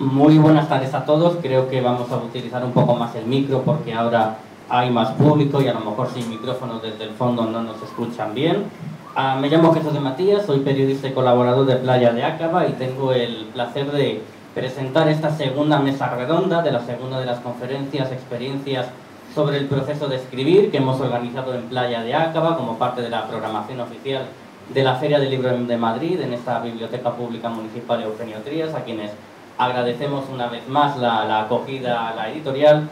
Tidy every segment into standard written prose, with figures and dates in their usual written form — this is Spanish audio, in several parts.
Muy buenas tardes a todos. Creo que vamos a utilizar un poco más el micro porque ahora hay más público y a lo mejor sin micrófono desde el fondo no nos escuchan bien. Me llamo Jesús de Matías, soy periodista y colaborador de Playa de Acaba y tengo el placer de presentar esta segunda mesa redonda de la segunda de las conferencias, experiencias sobre el proceso de escribir que hemos organizado en Playa de Acaba como parte de la programación oficial de la Feria del Libro de Madrid en esta Biblioteca Pública Municipal Eugenio Trías, a quienes agradecemos una vez más la acogida a la editorial.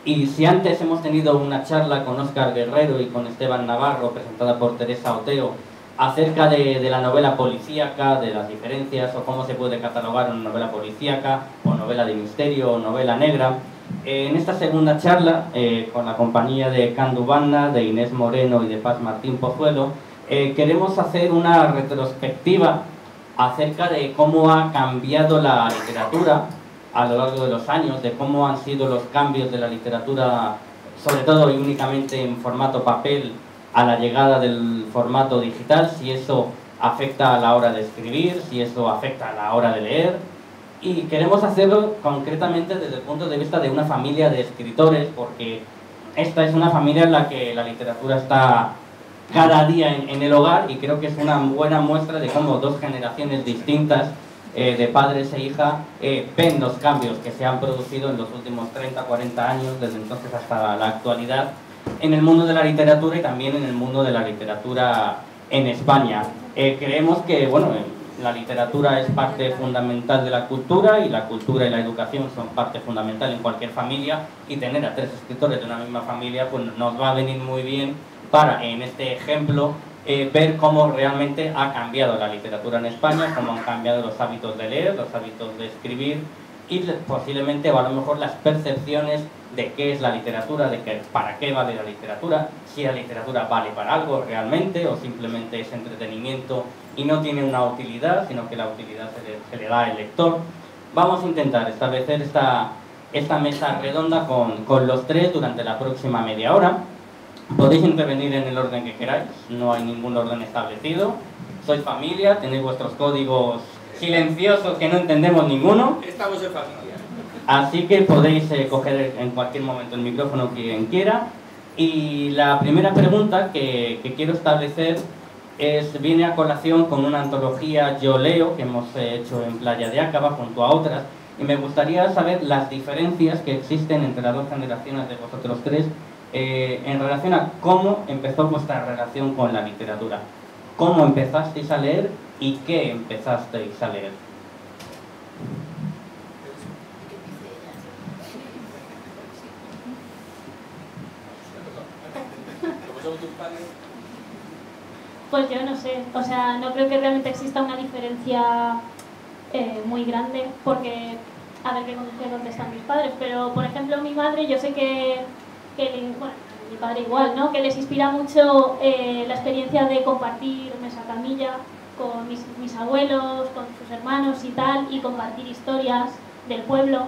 Y si antes hemos tenido una charla con Óscar Guerrero y con Esteban Navarro, presentada por Teresa Oteo, acerca de la novela policíaca, de las diferencias o cómo se puede catalogar una novela policíaca o novela de misterio o novela negra, en esta segunda charla, con la compañía de Candu Banna, de Inés Moreno y de Paz Martín Pozuelo, queremos hacer una retrospectiva acerca de cómo ha cambiado la literatura a lo largo de los años, de cómo han sido los cambios de la literatura, sobre todo y únicamente en formato papel, a la llegada del formato digital, si eso afecta a la hora de escribir, si eso afecta a la hora de leer. Y queremos hacerlo concretamente desde el punto de vista de una familia de escritores, porque esta es una familia en la que la literatura está cada día en el hogar y creo que es una buena muestra de cómo dos generaciones distintas de padres e hija ven los cambios que se han producido en los últimos 30, 40 años, desde entonces hasta la actualidad, en el mundo de la literatura y también en el mundo de la literatura en España. Creemos que bueno, la literatura es parte fundamental de la cultura y la cultura y la educación son parte fundamental en cualquier familia, y tener a tres escritores de una misma familia pues nos va a venir muy bien para, en este ejemplo, ver cómo realmente ha cambiado la literatura en España, cómo han cambiado los hábitos de leer, los hábitos de escribir y posiblemente o a lo mejor las percepciones de qué es la literatura, de que, para qué vale la literatura, si la literatura vale para algo realmente o simplemente es entretenimiento y no tiene una utilidad, sino que la utilidad se le da al lector. Vamos a intentar establecer esta mesa redonda con los tres durante la próxima media hora. Podéis intervenir en el orden que queráis, no hay ningún orden establecido. Sois familia, tenéis vuestros códigos silenciosos que no entendemos ninguno. Estamos en familia. Así que podéis coger en cualquier momento el micrófono quien quiera. Y la primera pregunta que quiero establecer viene a colación con una antología Yo Leo que hemos hecho en Playa de Acaba junto a otras. Y me gustaría saber las diferencias que existen entre las dos generaciones de vosotros tres en relación a cómo empezó vuestra relación con la literatura. ¿Cómo empezasteis a leer y qué empezasteis a leer? Pues yo no sé, o sea, no creo que realmente exista una diferencia muy grande, porque, a ver qué contestan mis padres, pero por ejemplo mi madre, yo sé que bueno, mi padre igual, ¿no? Que les inspira mucho la experiencia de compartir mesa camilla con mis abuelos, con sus hermanos y tal, y compartir historias del pueblo,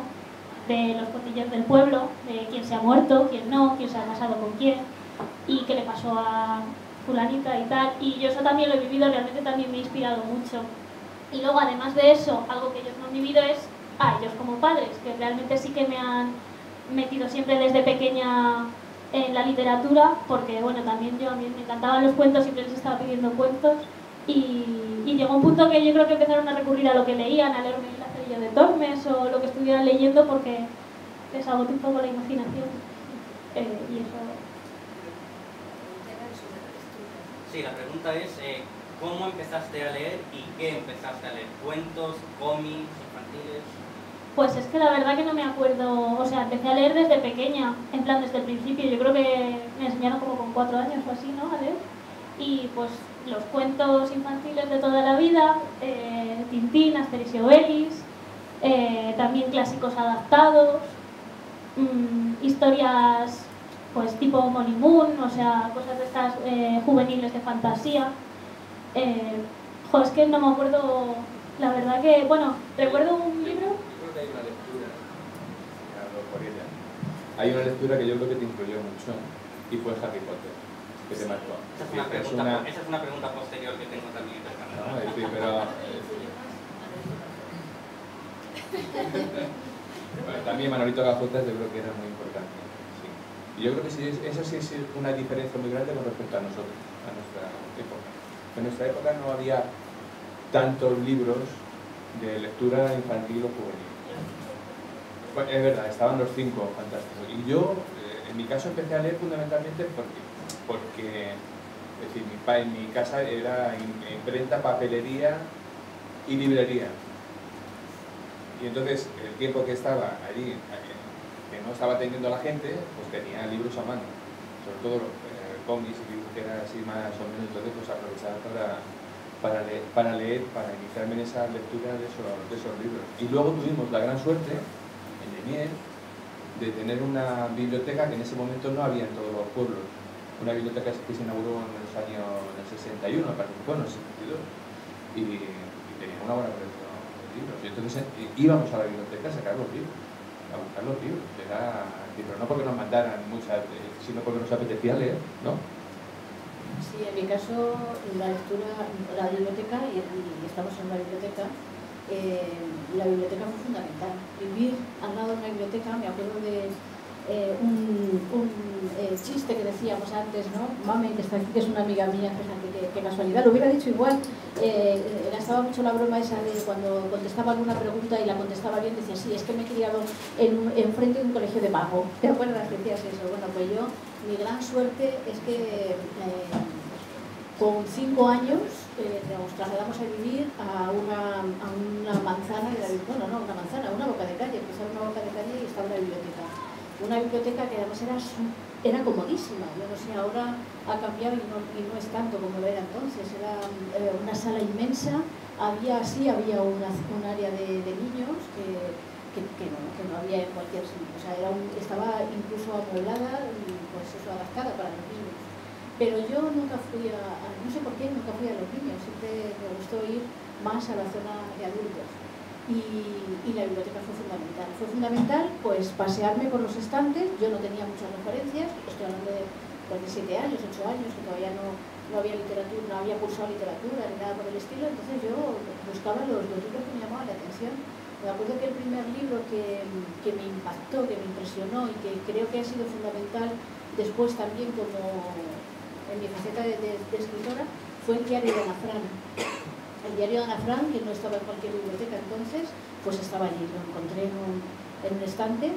de los cotillos del pueblo, de quién se ha muerto, quién no, quién se ha casado con quién, y qué le pasó a fulanita y tal, y yo eso también lo he vivido, realmente también me ha inspirado mucho. Y luego, además de eso, algo que ellos no han vivido es a ellos como padres, que realmente sí que me han metido siempre desde pequeña en la literatura, porque bueno, también a mí me encantaban los cuentos, siempre les estaba pidiendo cuentos, y llegó un punto que yo creo que empezaron a recurrir a lo que leían, a leerme La Cerilla de Tormes o lo que estuvieran leyendo, porque les agotó un poco la imaginación, y eso. Sí, la pregunta es ¿cómo empezaste a leer y qué empezaste a leer? ¿Cuentos, cómics, infantiles? Pues es que la verdad que no me acuerdo, o sea, empecé a leer desde pequeña, en plan desde el principio, yo creo que me enseñaron como con 4 años o así, ¿no? A leer. Y pues los cuentos infantiles de toda la vida, Tintín, Asterix y Obelix, también clásicos adaptados, historias pues tipo Molly Moon, o sea, cosas de estas juveniles de fantasía. Es que no me acuerdo, la verdad que, bueno, recuerdo un libro. Hay una lectura, por ella. Hay una lectura que yo creo que te influyó mucho y fue Harry Potter, que te marcó. Esa es una pregunta posterior que tengo también. No, sí, pero Bueno, también Manolito Gajotas yo creo que era muy importante. Sí. Y yo creo que sí, eso sí es una diferencia muy grande con respecto a nosotros, a nuestra época. En nuestra época no había tantos libros de lectura infantil o juvenil. Bueno, es verdad, estaban los 5 fantásticos. Y yo, en mi caso, empecé a leer fundamentalmente porque es decir, en mi casa era imprenta, papelería y librería. Y entonces, el tiempo que estaba allí, que no estaba atendiendo a la gente, pues tenía libros a mano. Sobre todo cómics y libros que eran así más o menos, entonces pues aprovechaba para leer, para iniciarme en esa lectura de esos libros. Y luego tuvimos la gran suerte, en Lemier, de tener una biblioteca que en ese momento no había en todos los pueblos. Una biblioteca que se inauguró en los años 61, participó en el 62, y tenía una buena colección de libros. Y entonces íbamos a la biblioteca a sacar los libros, a buscar los libros. Pero no porque nos mandaran muchas, sino porque nos apetecía leer, ¿no? Sí, en mi caso, la lectura, la biblioteca, y estamos en una biblioteca, la biblioteca fue fundamental. Vivir al lado de una biblioteca, me acuerdo de un chiste que decíamos antes, ¿no? Mame, que está aquí, que es una amiga mía, fíjate qué casualidad, lo hubiera dicho igual. Gastaba mucho la broma esa de cuando contestaba alguna pregunta y la contestaba bien, decía, sí, es que me he criado enfrente de un colegio de pago. ¿Te acuerdas que decías eso? Bueno, pues yo, mi gran suerte es que con 5 años nos trasladamos a vivir a una manzana, bueno, no una manzana, una boca de calle, empezaba una boca de calle y estaba una biblioteca. Una biblioteca que además era comodísima. Yo no sé, ahora ha cambiado y no es tanto como lo era entonces. Era una sala inmensa, había un área de niños que no había en cualquier sitio. O sea, estaba incluso amueblada y pues eso, adaptada para los niños. Pero yo nunca fui no sé por qué, nunca fui a los niños. Siempre me gustó ir más a la zona de adultos. Y la biblioteca fue fundamental. Fue fundamental, pues, pasearme por los estantes. Yo no tenía muchas referencias, estoy hablando de 7 años, 8 años, que todavía no había literatura, no había cursado literatura ni nada por el estilo, entonces yo buscaba los libros que me llamaban la atención. Me acuerdo que el primer libro que me impactó, que me impresionó y que creo que ha sido fundamental después también como en mi faceta de escritora, fue el diario de Ana Fran. El diario de Ana Fran, que no estaba en cualquier biblioteca entonces, pues estaba allí, lo encontré en un estante.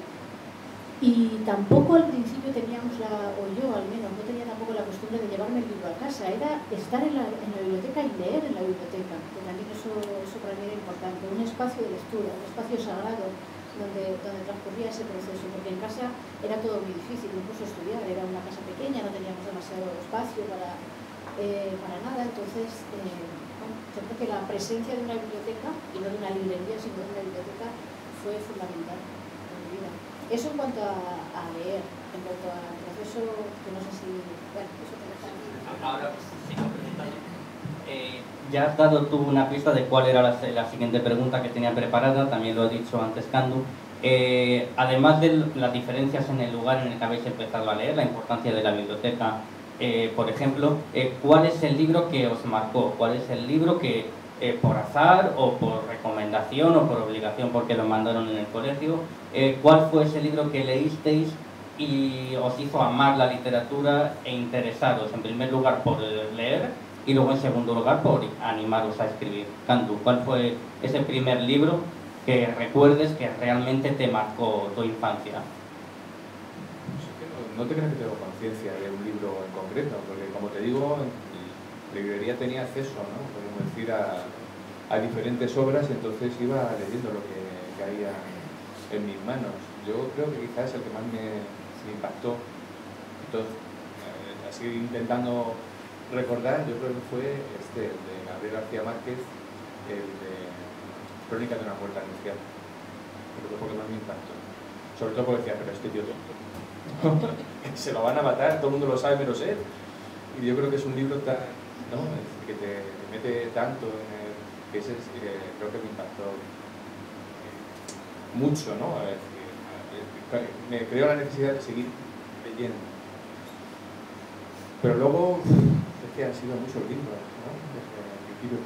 Y tampoco al principio teníamos o yo al menos, no tenía tampoco la costumbre de llevarme el libro a casa, era estar en la biblioteca y leer en la biblioteca, que también eso para mí era importante, un espacio de lectura, un espacio sagrado donde transcurría ese proceso, porque en casa era todo muy difícil, incluso estudiar, era una casa pequeña, no teníamos demasiado espacio para nada, entonces yo creo que la presencia de una biblioteca, y no de una librería, sino de una biblioteca, fue fundamental en mi vida. Eso en cuanto a leer, en cuanto al proceso, que no sé si... Bueno, eso te deja. Ahora sigo preguntando. Ya has dado tú una pista de cuál era la siguiente pregunta que tenía preparada, también lo he dicho antes, Candu. Además de las diferencias en el lugar en el que habéis empezado a leer, la importancia de la biblioteca, por ejemplo, ¿cuál es el libro que os marcó? ¿Cuál es el libro que por azar o por recomendación o por obligación porque lo mandaron en el colegio, cuál fue ese libro que leísteis y os hizo amar la literatura e interesaros en primer lugar por leer y luego en segundo lugar por animaros a escribir? Candu, ¿cuál fue ese primer libro que recuerdes que realmente te marcó tu infancia? No te creas que tengo conciencia de un libro en concreto, porque como te digo, en la librería tenía acceso, ¿no? Podemos decir, a diferentes obras, y entonces iba leyendo lo que caía en mis manos. Yo creo que quizás el que más me impactó. Entonces, así intentando recordar, yo creo que fue el de Gabriel García Márquez, el de Crónica de una muerte anunciada. Creo que fue el que más me impactó. Sobre todo porque decía, pero este tío tonto. Se lo van a matar, todo el mundo lo sabe menos él. Y yo creo que es un libro tan, ¿no? Que te mete tanto en que creo que me impactó mucho, ¿no? Me creo la necesidad de seguir leyendo. Pero luego es que han sido muchos libros, ¿no? Desde el principio.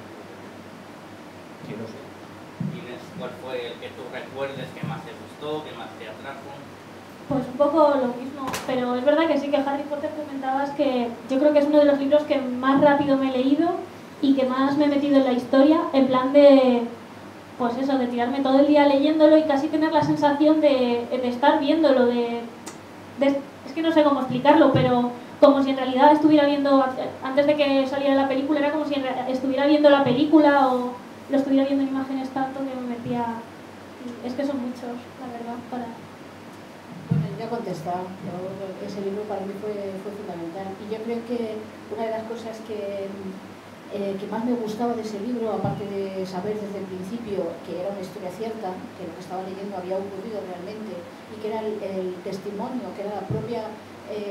Y no sé. ¿Cuál fue el que tú recuerdes que más te gustó, que más te atrajo? Pues un poco lo mismo, pero es verdad que sí, que Harry Potter comentabas que yo creo que es uno de los libros que más rápido me he leído y que más me he metido en la historia, en plan de, pues eso, de tirarme todo el día leyéndolo y casi tener la sensación de estar viéndolo, es que no sé cómo explicarlo, pero como si en realidad estuviera viendo, antes de que saliera la película, era como si estuviera viendo la película o lo estuviera viendo en imágenes tanto que me metía, y es que son muchos, la verdad, para... Bueno, ya he contestado. Ese libro para mí fue fundamental. Y yo creo que una de las cosas que más me gustaba de ese libro, aparte de saber desde el principio que era una historia cierta, que lo que estaba leyendo había ocurrido realmente, y que era el testimonio, que era la propia...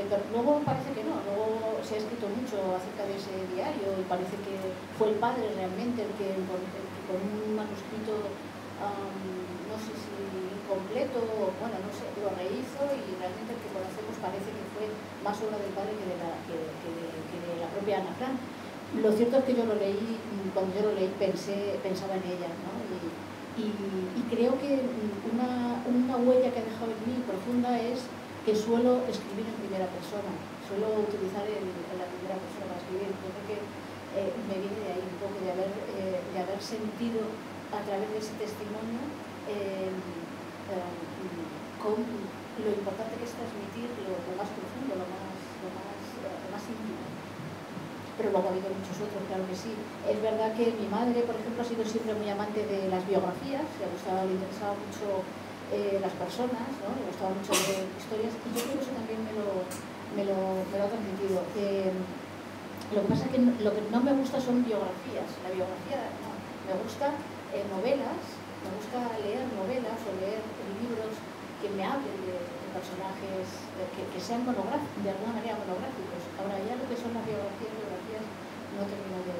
pero luego parece que no, luego se ha escrito mucho acerca de ese diario y parece que fue el padre realmente el que con un manuscrito, no sé si completo, bueno, no sé, lo rehizo y realmente el que conocemos parece que fue más obra del padre que de la propia Ana Frank. Lo cierto es que yo lo leí, cuando yo lo leí pensaba en ella, ¿no? Y creo que una huella que ha dejado en mí profunda es que suelo escribir en primera persona, suelo utilizar la primera persona para escribir. Yo creo que me viene de ahí un poco, de haber sentido a través de ese testimonio con lo importante que es transmitir lo más profundo, lo más íntimo. Pero luego ha habido muchos otros, claro que sí. Es verdad que mi madre, por ejemplo, ha sido siempre muy amante de las biografías, le interesaba mucho las personas, ¿no? Le gustaba mucho leer historias, y yo creo que eso también me lo ha transmitido. Lo que pasa es que lo que no me gusta son biografías. La biografía no. Me gusta novelas, me gusta leer novelas o leer libros que me hablen de personajes que sean monográficos, de alguna manera monográficos. Ahora ya lo que son las biografías no termino de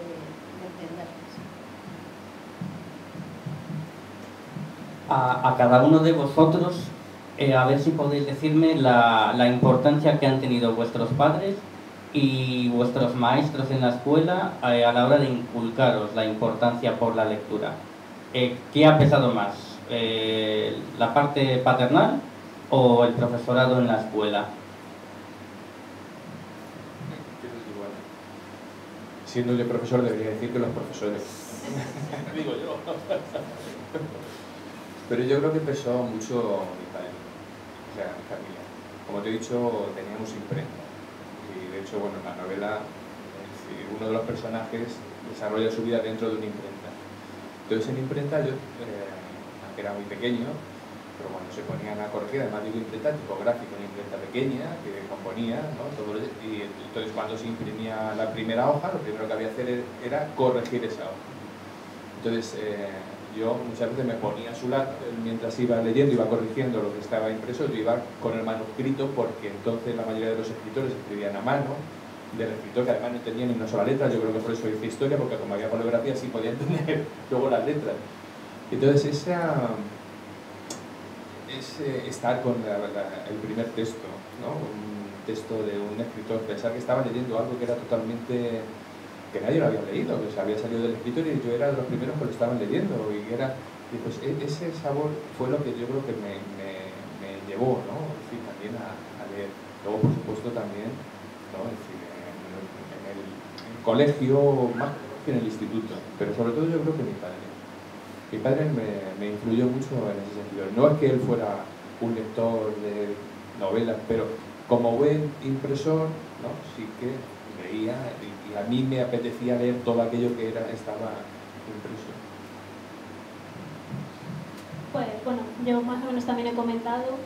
entenderlas. A cada uno de vosotros, a ver si podéis decirme la importancia que han tenido vuestros padres y vuestros maestros en la escuela a la hora de inculcaros la importancia por la lectura. ¿Qué ha pesado más? ¿La parte paternal o el profesorado en la escuela? Siendo yo profesor debería decir que los profesores. Digo yo. Pero yo creo que pesó mucho mi padre, o sea, mi familia. Como te he dicho, teníamos imprenta. Y de hecho, bueno, en la novela, uno de los personajes desarrolla su vida dentro de una imprenta. Entonces, en imprenta yo, aunque era muy pequeño, pero bueno, se ponían a corregir, además digo imprenta tipográfica, una imprenta pequeña que componía, ¿no? Y entonces cuando se imprimía la primera hoja, lo primero que había que hacer era corregir esa hoja. Entonces, yo muchas veces me ponía a su lado, mientras iba leyendo, iba corrigiendo lo que estaba impreso, yo iba con el manuscrito, porque entonces la mayoría de los escritores escribían a mano, del escritor que además no entendía ni una sola letra. Yo creo que por eso hice historia, porque como había poligrafía sí podía entender luego las letras. Entonces estar con el primer texto, ¿no? Un texto de un escritor, pensar que estaba leyendo algo que era totalmente... que nadie lo había leído, que se había salido del escritorio y yo era de los primeros que lo estaban leyendo, y pues ese sabor fue lo que yo creo que me llevó, ¿no? En fin, también a leer. Luego, por supuesto, también, ¿no? En fin, en el colegio, más que en el instituto, pero sobre todo yo creo que mi padre me influyó mucho en ese sentido. No es que él fuera un lector de novelas, pero como buen impresor, ¿no? Sí que leía, y a mí me apetecía leer todo aquello que estaba impreso. Pues bueno, yo más o menos también he comentado,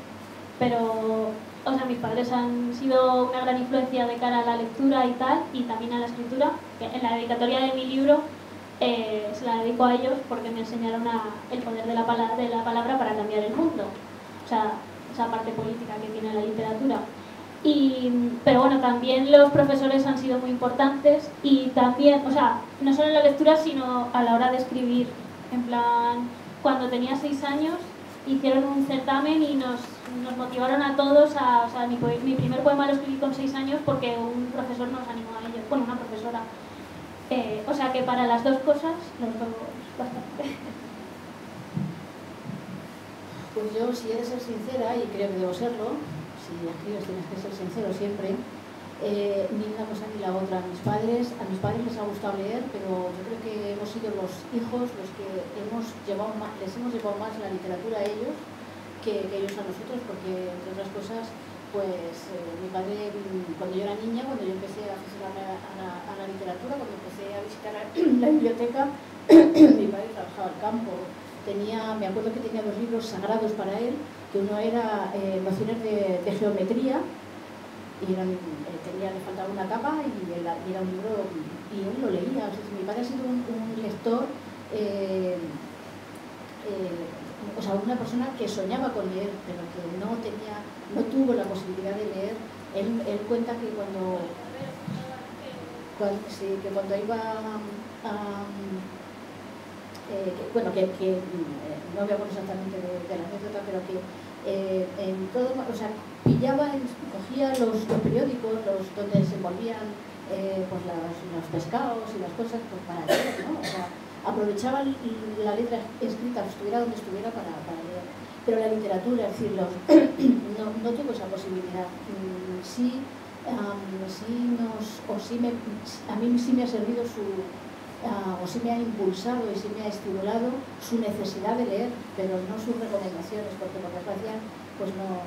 pero o sea, mis padres han sido una gran influencia de cara a la lectura y tal, y también a la escritura. En la dedicatoria de mi libro se la dedico a ellos porque me enseñaron el poder de la palabra para cambiar el mundo, o sea, esa parte política que tiene la literatura. Pero bueno, también los profesores han sido muy importantes, y también, o sea, no solo en la lectura, sino a la hora de escribir. En plan, cuando tenía 6 años hicieron un certamen y nos motivaron a todos o sea, mi primer poema lo escribí con 6 años porque un profesor nos animó a ello, bueno, una profesora. O sea que para las dos cosas, los dos bastante. Pues yo, si he de ser sincera, y creo que debo serlo, si escribes tienes que ser sincero siempre, ni una cosa ni la otra. A mis padres les ha gustado leer, pero yo creo que hemos sido los hijos los que les hemos llevado más la literatura a ellos que ellos a nosotros, porque entre otras cosas, pues mi padre, cuando yo era niña, cuando yo empecé a aficionarme a la literatura, cuando empecé a visitar la biblioteca, mi padre trabajaba al campo. Me acuerdo que tenía 2 libros sagrados para él, que uno era nociones de geometría, y le faltaba una capa y era un libro, y él lo leía. O sea, mi padre ha sido un lector, o sea, una persona que soñaba con leer, pero que no tuvo la posibilidad de leer. Él cuenta que cuando iba a... no me acuerdo exactamente de la anécdota, pero que en todo, o sea, cogía los periódicos, donde se envolvían pues los pescados y las cosas, pues para leer, ¿no? O sea, aprovechaba la letra escrita, estuviera donde estuviera, para leer. Pero la literatura, es decir, no tuvo esa posibilidad. A mí sí me ha servido o sí me ha impulsado y sí me ha estimulado su necesidad de leer, pero no sus recomendaciones, porque por desgracia pues no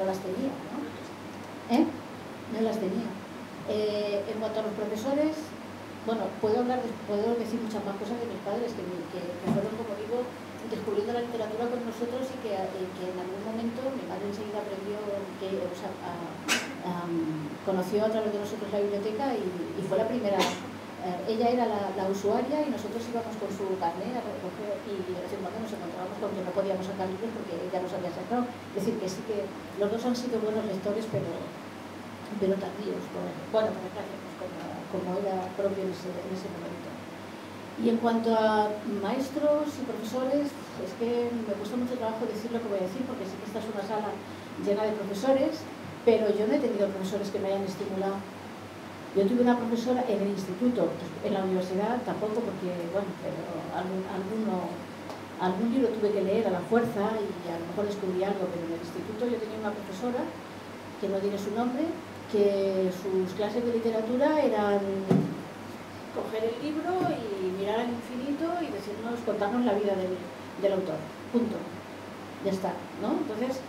las tenía, ¿no? No las tenía. En cuanto a los profesores, bueno, puedo decir muchas más cosas de mis padres que fueron, como digo, descubriendo la literatura con nosotros, y que en algún momento mi madre enseguida aprendió, conoció a través de nosotros la biblioteca, y fue la primera. Ella era la usuaria, y nosotros íbamos con su carnet a recoger, y de vez en cuando nos encontrábamos con que no podíamos sacar libros porque ella los había sacado. Es decir, que sí que los dos han sido buenos lectores, pero tardíos, bueno, por desgracia, pues como era propio en ese momento. Y en cuanto a maestros y profesores, es que me cuesta mucho trabajo decir lo que voy a decir, porque sí que esta es una sala llena de profesores, pero yo no he tenido profesores que me hayan estimulado. Yo tuve una profesora en el instituto, en la universidad tampoco, porque, bueno, pero algún libro tuve que leer a la fuerza y a lo mejor descubrí algo, pero en el instituto yo tenía una profesora, que no diré su nombre, que sus clases de literatura eran coger el libro y mirar al infinito y contarnos la vida del autor, punto, ya está, ¿no? Entonces,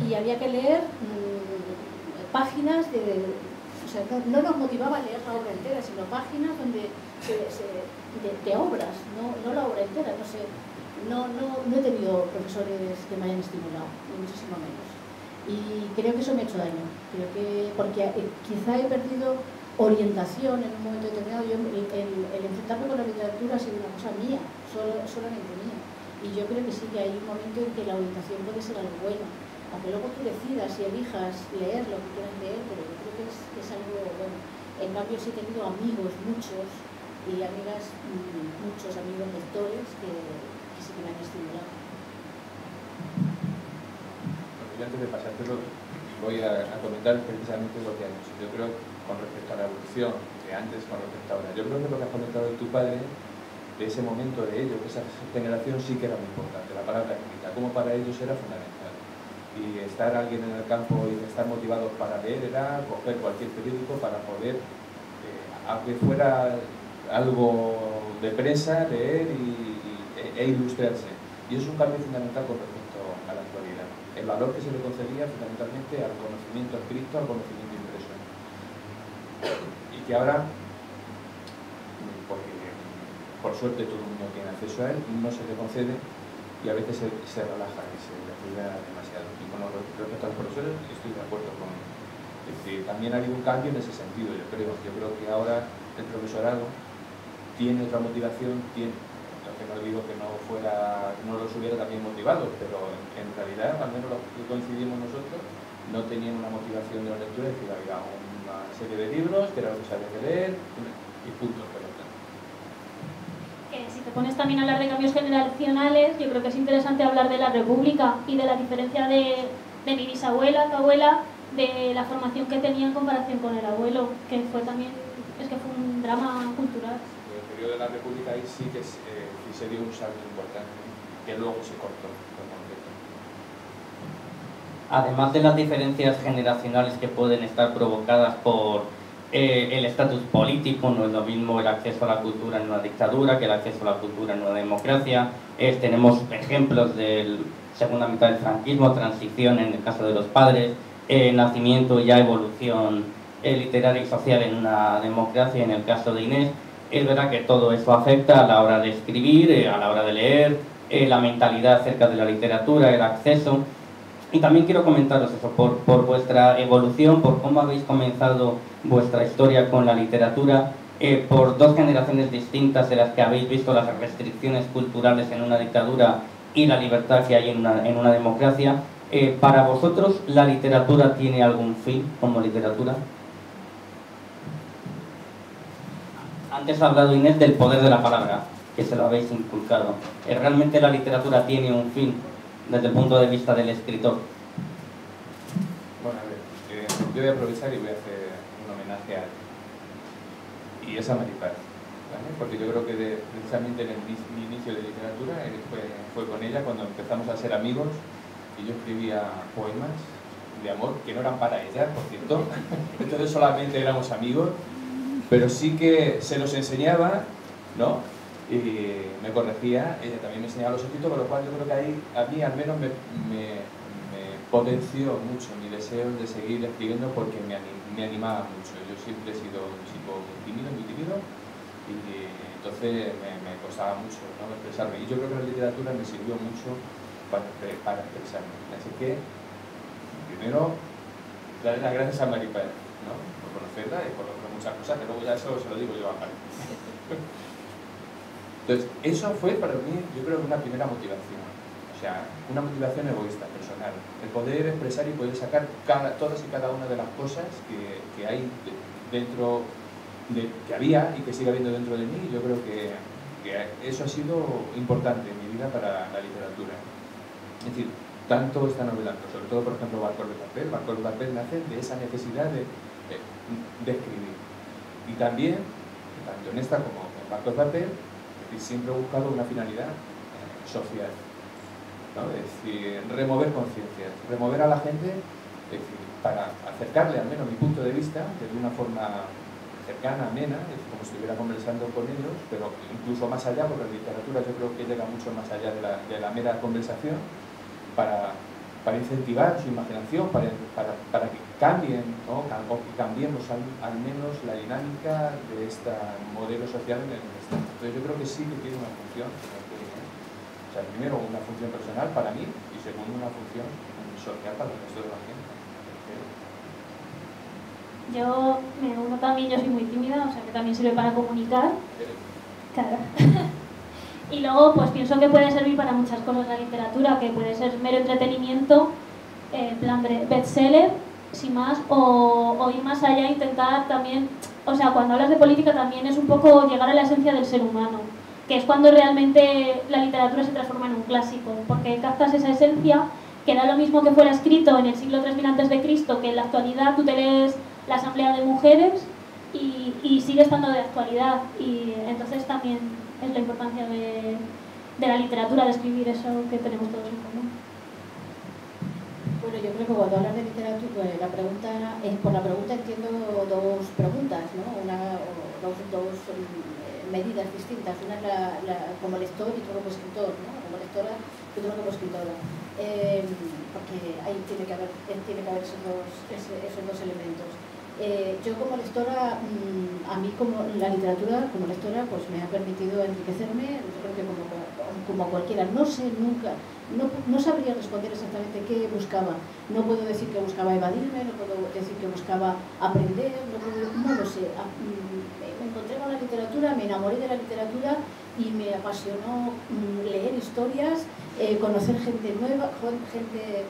y había que leer páginas o sea, no nos motivaba a leer la obra entera, sino páginas donde de obras, no la obra entera. No sé, no he tenido profesores que me hayan estimulado, ni muchísimo menos. Y creo que eso me ha hecho daño. Creo que, porque quizá he perdido orientación en un momento determinado. El enfrentarme con la literatura ha sido una cosa mía, solamente mía. Y yo creo que sí, que hay un momento en que la orientación puede ser algo bueno. Aunque luego tú decidas y elijas leer lo que quieras leer, pero yo creo que es algo bueno. En cambio, sí he tenido amigos, muchos, y amigas, muchos amigos lectores que sí que me han estimulado. Bueno, yo antes de pasártelo, voy a comentar precisamente lo que has dicho. Yo creo, con respecto a la evolución de antes con respecto a ahora, yo creo que lo que has comentado de tu padre, de ese momento de ellos, de esa generación, sí que era muy importante. La palabra escrita, como para ellos era fundamental. Y estar alguien en el campo y estar motivado para leer era coger cualquier periódico para poder, aunque fuera algo de prensa, leer e ilustrarse. Y eso es un cambio fundamental con respecto a la actualidad. El valor que se le concedía fundamentalmente al conocimiento escrito, al conocimiento impreso. Y que ahora, porque por suerte todo el mundo tiene acceso a él, no se le concede, y a veces se relaja y se le cuida demasiado. Y con respecto a los profesores, estoy de acuerdo con él. Es decir, también ha habido un cambio en ese sentido, yo creo. Yo creo que ahora el profesorado tiene otra motivación, entonces no digo que no los hubiera también motivado, pero en realidad, al menos lo que coincidimos nosotros, no tenían una motivación de la lectura, es decir, había una serie de libros que era lo que se había que leer, y punto. Si te pones también a hablar de cambios generacionales, yo creo que es interesante hablar de la República y de la diferencia de mi bisabuela, tu abuela, de la formación que tenía en comparación con el abuelo, que fue también, fue un drama cultural. En el periodo de la República ahí sí que se dio un salto importante, que luego se cortó, como además de las diferencias generacionales que pueden estar provocadas por el estatus político, no es lo mismo el acceso a la cultura en una dictadura que el acceso a la cultura en una democracia. Tenemos ejemplos de segunda mitad del franquismo, transición en el caso de los padres, nacimiento y ya evolución literaria y social en una democracia en el caso de Inés. Es verdad que todo eso afecta a la hora de escribir, a la hora de leer, la mentalidad acerca de la literatura, el acceso. Y también quiero comentaros eso, por vuestra evolución, por cómo habéis comenzado vuestra historia con la literatura, por dos generaciones distintas de las que habéis visto las restricciones culturales en una dictadura y la libertad que hay en una democracia. ¿Para vosotros la literatura tiene algún fin como literatura? Antes ha hablado Inés del poder de la palabra, que se lo habéis inculcado. ¿Realmente la literatura tiene un fin desde el punto de vista del escritor? Bueno, a ver, yo voy a aprovechar y voy a hacer un homenaje a y es a Maripaz, ¿vale? Porque yo creo que precisamente en mi inicio de literatura fue con ella cuando empezamos a ser amigos y yo escribía poemas de amor que no eran para ella, por cierto. Entonces solamente éramos amigos, pero sí que se los enseñaba, ¿no? Y me corregía, ella también me enseñaba los escritos, con lo cual yo creo que ahí a mí al menos me potenció mucho mi deseo de seguir escribiendo porque me animaba mucho. Yo siempre he sido un chico muy tímido y entonces me costaba mucho, ¿no?, expresarme. Y yo creo que la literatura me sirvió mucho para expresarme. Así que, primero, darle las gracias a Maripaz, ¿no?, por conocerla y por muchas cosas, que luego ya eso se lo digo yo a Maripaz. Entonces, eso fue para mí, yo creo que una primera motivación. O sea, una motivación egoísta, personal. El poder expresar y poder sacar todas y cada una de las cosas que hay dentro, que había y que sigue habiendo dentro de mí. Yo creo que eso ha sido importante en mi vida para la literatura. Es decir, tanto esta novela, sobre todo, por ejemplo, Barcos de papel. Barcos de papel nace de esa necesidad de escribir. Y también, tanto en esta como en Barcos de papel, siempre he buscado una finalidad social, ¿no? Es decir, remover conciencias, remover a la gente, es decir, para acercarle al menos mi punto de vista de una forma cercana, amena, es como si estuviera conversando con ellos, pero incluso más allá, porque la literatura yo creo que llega mucho más allá de la mera conversación, para incentivar su imaginación, para que cambien, ¿no?, o que cambiemos al menos la dinámica de este modelo social en el que estamos. Entonces yo creo que sí que tiene una función, o sea, primero una función personal para mí y segundo una función social para el resto de la gente. Yo me uno también, yo soy muy tímida, o sea que también sirve para comunicar. Claro. Y luego pues pienso que puede servir para muchas cosas la literatura, que puede ser mero entretenimiento, en plan bestseller, sin más, o ir más allá, intentar también, o sea, cuando hablas de política también es un poco llegar a la esencia del ser humano, que es cuando realmente la literatura se transforma en un clásico, porque captas esa esencia, que da lo mismo que fuera escrito en el siglo 3000 a.C., que en la actualidad tú te lees la Asamblea de Mujeres y sigue estando de actualidad, y entonces también es la importancia de la literatura, de escribir eso que tenemos todos en común. Bueno, yo creo que cuando hablas de literatura, por la pregunta entiendo dos preguntas, ¿no? Dos medidas distintas. Una es como lector y otro como escritor, ¿no? Como lectora y otro como escritora. Porque ahí tiene que haber esos dos elementos. Yo como lectora, a mí como la literatura como lectora pues me ha permitido enriquecerme. Yo creo que como cualquiera, no sé nunca, no sabría responder exactamente qué buscaba. No puedo decir que buscaba evadirme, no puedo decir que buscaba aprender, no lo sé. Me encontré con la literatura, me enamoré de la literatura y me apasionó leer historias, conocer gente nueva, gente...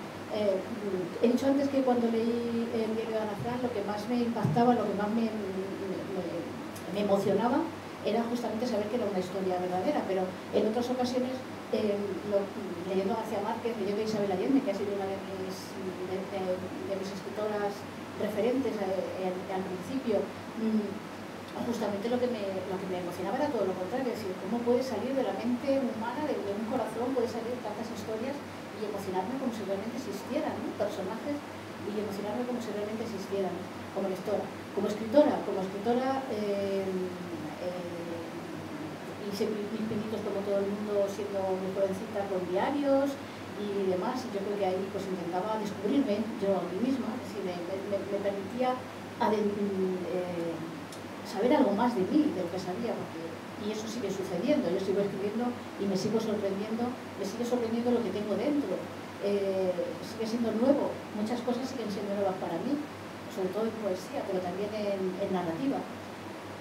he dicho antes que cuando leí el diario de Ana Frank, lo que más me impactaba, lo que más me emocionaba era justamente saber que era una historia verdadera, pero en otras ocasiones, leyendo a García Márquez, leyendo a Isabel Allende, que ha sido una de mis escritoras referentes al principio, justamente lo que me emocionaba era todo lo contrario, es decir, cómo puede salir de la mente humana, de un corazón, puede salir tantas historias emocionarme como si realmente existieran, ¿no? Personajes, y emocionarme como si realmente existieran, como lectora. Como escritora, hice mis pinitos como todo el mundo siendo muy jovencita con diarios y demás, y yo creo que ahí pues intentaba descubrirme yo a mí misma, es decir, me permitía saber algo más de mí, de lo que sabía, y eso sigue sucediendo. Yo sigo escribiendo y me sigue sorprendiendo lo que tengo dentro. Sigue siendo nuevo, muchas cosas siguen siendo nuevas para mí, sobre todo en poesía, pero también en narrativa.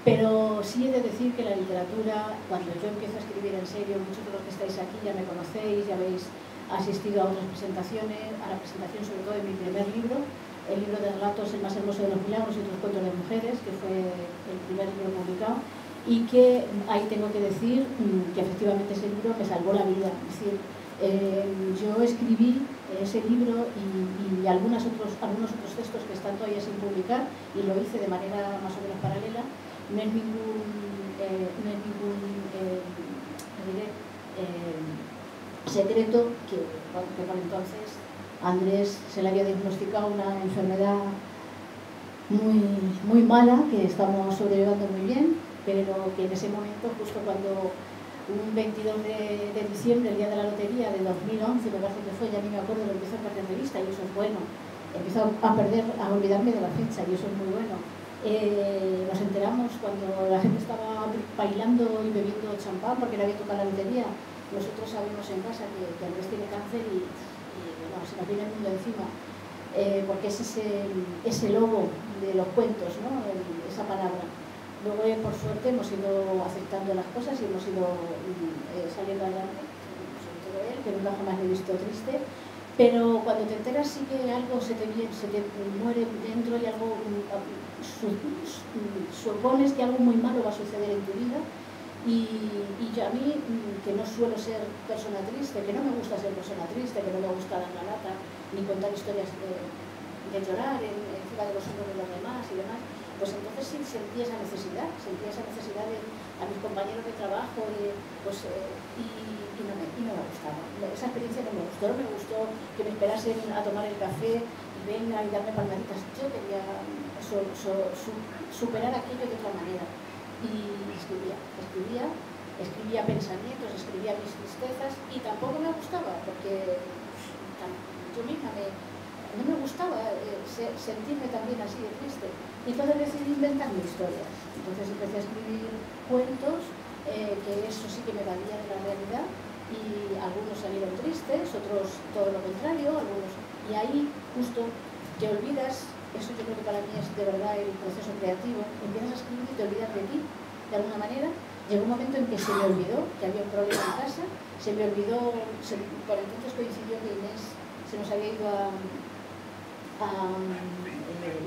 Pero sí he de decir que la literatura, cuando yo empiezo a escribir en serio, muchos de los que estáis aquí ya me conocéis, ya habéis asistido a otras presentaciones, a la presentación sobre todo de mi primer libro, el libro de relatos El más hermoso de los milagros y otros cuentos de mujeres, que fue el primer libro publicado, y que ahí tengo que decir que efectivamente ese libro me salvó la vida. Es decir, yo escribí ese libro y algunos otros textos que están todavía sin publicar, y lo hice de manera más o menos paralela. No es ningún secreto que por entonces a Andrés se le había diagnosticado una enfermedad muy mala, que estamos sobrellevando muy bien, pero que en ese momento, justo cuando un 22 de diciembre, el día de la lotería de 2011, me parece que fue, ya ni me acuerdo, lo empiezo a perder de vista, y eso es bueno. Empiezo a olvidarme de la fecha, y eso es muy bueno. Nos enteramos cuando la gente estaba bailando y bebiendo champán porque le había tocado la lotería. Nosotros sabemos en casa que Andrés tiene cáncer y bueno, se nos viene el mundo encima, porque es ese lobo de los cuentos, ¿no? Esa palabra. Luego, por suerte, hemos ido aceptando las cosas y hemos ido saliendo adelante, sobre todo él, que nunca jamás le he visto triste. Pero cuando te enteras sí que algo se te muere dentro y algo supones que algo muy malo va a suceder en tu vida. Y yo, a mí, que no suelo ser persona triste, que no me gusta ser persona triste, que no me gusta dar la lata, ni contar historias de llorar encima de los hombros de los demás y demás, pues entonces sí sentía esa necesidad de, a mis compañeros de trabajo, y no me gustaba. Esa experiencia no me gustó que me esperasen a tomar el café y venga y darme palmaditas. Yo quería superar aquello de otra manera, y escribía pensamientos, escribía mis tristezas, y tampoco me gustaba, porque yo misma no me gustaba sentirme también así de triste. Y entonces decidí inventarme historias. Entonces empecé a escribir cuentos, que eso sí que me valía de la realidad, y algunos salieron tristes, otros todo lo contrario, y ahí justo te olvidas. Eso yo creo que para mí es de verdad el proceso creativo. Empiezas a escribir y te olvidas de ti, de alguna manera. Llegó un momento en que se me olvidó que había un problema en casa, se me olvidó, por entonces coincidió que Inés se nos había ido a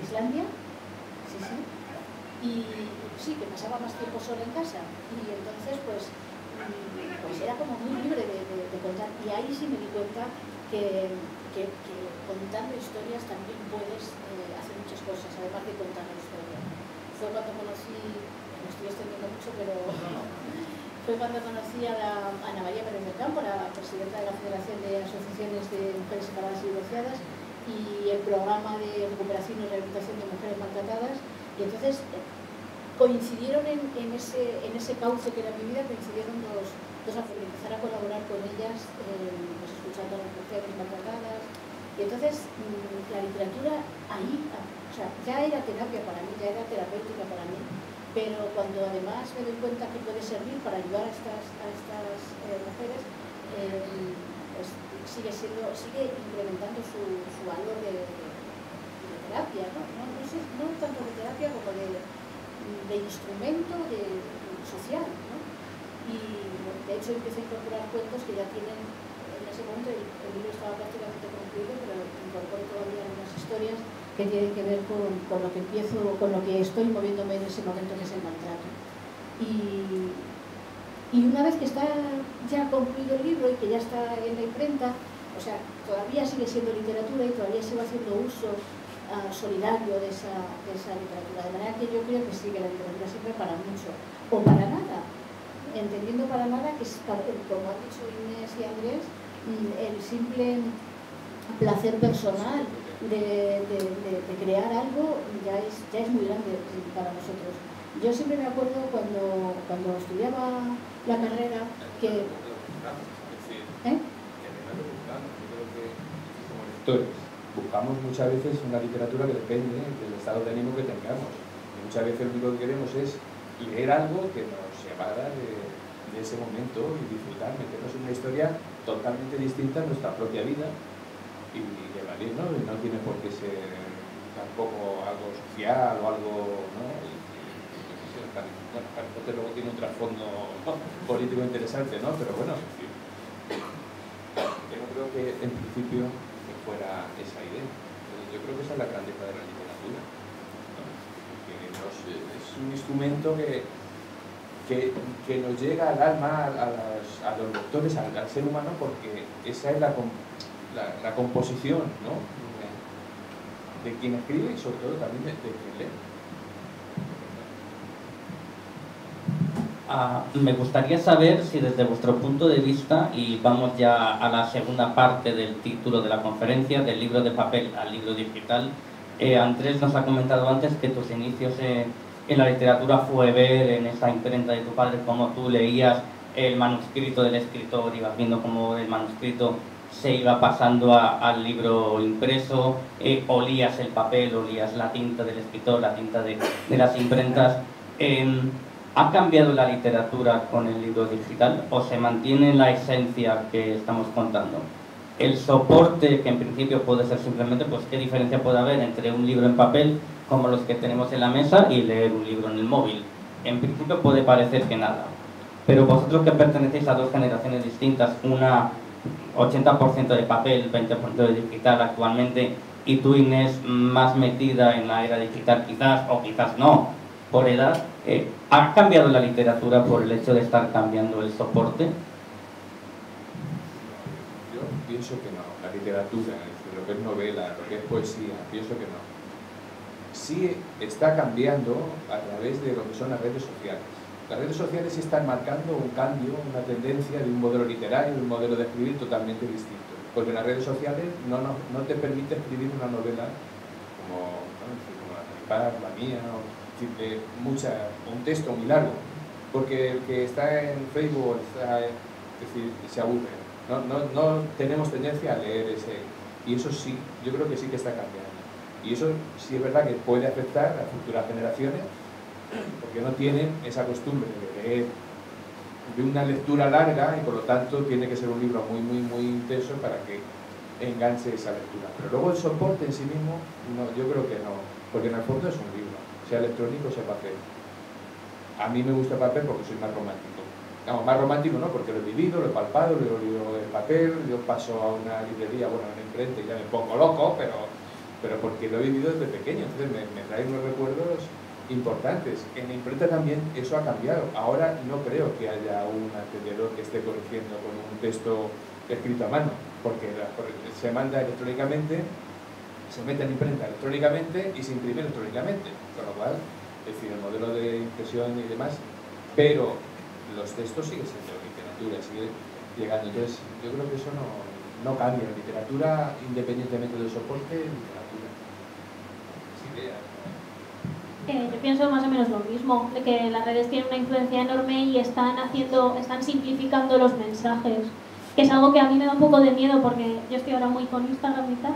Islandia, y sí, que pasaba más tiempo sola en casa, y entonces pues era como muy libre de contar, y ahí sí me di cuenta que contando historias también puedes hacer muchas cosas, además de contar la historia. Fue cuando conocí, me estoy extendiendo mucho, pero fue cuando conocí a Ana María Pérez del Campo, la presidenta de la Federación de Asociaciones de Mujeres Separadas y Divorciadas, y el programa de recuperación y rehabilitación de mujeres maltratadas, y entonces coincidieron en ese cauce que era mi vida, coincidieron dos aspectos, empezar a colaborar con ellas, pues escuchando a las mujeres maltratadas, y entonces la literatura ahí, o sea, ya era terapia para mí, ya era terapéutica para mí, pero cuando además me doy cuenta que puede servir para ayudar a estas mujeres, pues sigue incrementando su valor de terapia, ¿no? No tanto de terapia como de instrumento social, ¿no? Y de hecho empecé a incorporar cuentos que ya tienen, en ese momento el libro estaba prácticamente concluido, pero incorporo todavía algunas historias que tienen que ver con lo que estoy moviéndome en ese momento, que es el maltrato. Y una vez que está ya concluido el libro y que ya está en la imprenta, o sea, todavía sigue siendo literatura y todavía sigo haciendo uso solidario de esa literatura, de manera que yo creo que sí, que la literatura sirve para mucho, o para nada, entendiendo para nada que es, como han dicho Inés y Andrés, el simple placer personal de crear algo ya es muy grande para nosotros. Yo siempre me acuerdo cuando estudiaba la carrera que... Como lectores buscamos muchas veces una literatura que depende del estado de ánimo que tengamos. Y muchas veces lo único que queremos es leer algo que nos llevara de ese momento y disfrutar, meternos en una historia totalmente distinta a nuestra propia vida y evadir, ¿no? Y no tiene por qué ser tampoco algo social o algo, ¿no? Harry Potter luego tiene un trasfondo, ¿no?, político interesante, ¿no? Pero bueno, es decir, yo no creo que en principio que fuera esa idea. Yo creo que esa es la grandeza de la literatura, ¿no? Que es un instrumento que nos llega al alma, a los lectores, al ser humano, porque esa es la composición, ¿no?, de quien escribe y sobre todo también de quien lee. Me gustaría saber si desde vuestro punto de vista, y vamos ya a la segunda parte del título de la conferencia, del libro de papel al libro digital, Andrés nos ha comentado antes que tus inicios en la literatura fue ver en esa imprenta de tu padre cómo tú leías el manuscrito del escritor, ibas viendo cómo el manuscrito se iba pasando al libro impreso, olías el papel, olías la tinta del escritor, la tinta de las imprentas. ¿Ha cambiado la literatura con el libro digital o se mantiene la esencia que estamos contando? El soporte, que en principio puede ser simplemente, pues qué diferencia puede haber entre un libro en papel, como los que tenemos en la mesa, y leer un libro en el móvil. En principio puede parecer que nada. Pero vosotros que pertenecéis a dos generaciones distintas, una 80% de papel, 20% de digital actualmente, y tú, Inés, más metida en la era digital quizás, o quizás no, por edad, ¿ha cambiado la literatura por el hecho de estar cambiando el soporte? Yo pienso que no. La literatura, lo que es novela, lo que es poesía, pienso que no. Sí está cambiando a través de lo que son las redes sociales. Las redes sociales sí están marcando un cambio, una tendencia de un modelo literario, de un modelo de escribir totalmente distinto. Porque las redes sociales no te permite escribir una novela como la de mi padre, la mía, un texto muy largo, porque el que está en Facebook se aburre. No tenemos tendencia a leer ese, y eso sí, yo creo que sí que está cambiando. Y eso sí es verdad que puede afectar a futuras generaciones, porque no tienen esa costumbre de leer de una lectura larga y por lo tanto tiene que ser un libro muy, muy, muy intenso para que enganche esa lectura. Pero luego el soporte en sí mismo, no, yo creo que no, porque en el fondo es un libro, sea electrónico, sea papel. A mí me gusta el papel porque soy más romántico. No, más romántico no, porque lo he vivido, lo he palpado, lo he leído en papel, yo paso a una librería, bueno, a una imprenta y ya me pongo loco, pero porque lo he vivido desde pequeño, entonces me trae unos recuerdos importantes. En la imprenta también eso ha cambiado. Ahora no creo que haya un atendedor que esté corrigiendo con un texto escrito a mano, porque se manda electrónicamente, se mete en imprenta electrónicamente y se imprime electrónicamente, con lo cual, es decir, el modelo de impresión y demás, pero los textos siguen siendo literatura, sigue llegando. Entonces yo creo que eso no cambia. La literatura, independientemente del soporte, literatura. Es idea. Yo pienso más o menos lo mismo, de que las redes tienen una influencia enorme y están simplificando los mensajes, que es algo que a mí me da un poco de miedo porque yo estoy ahora muy con Instagram y tal,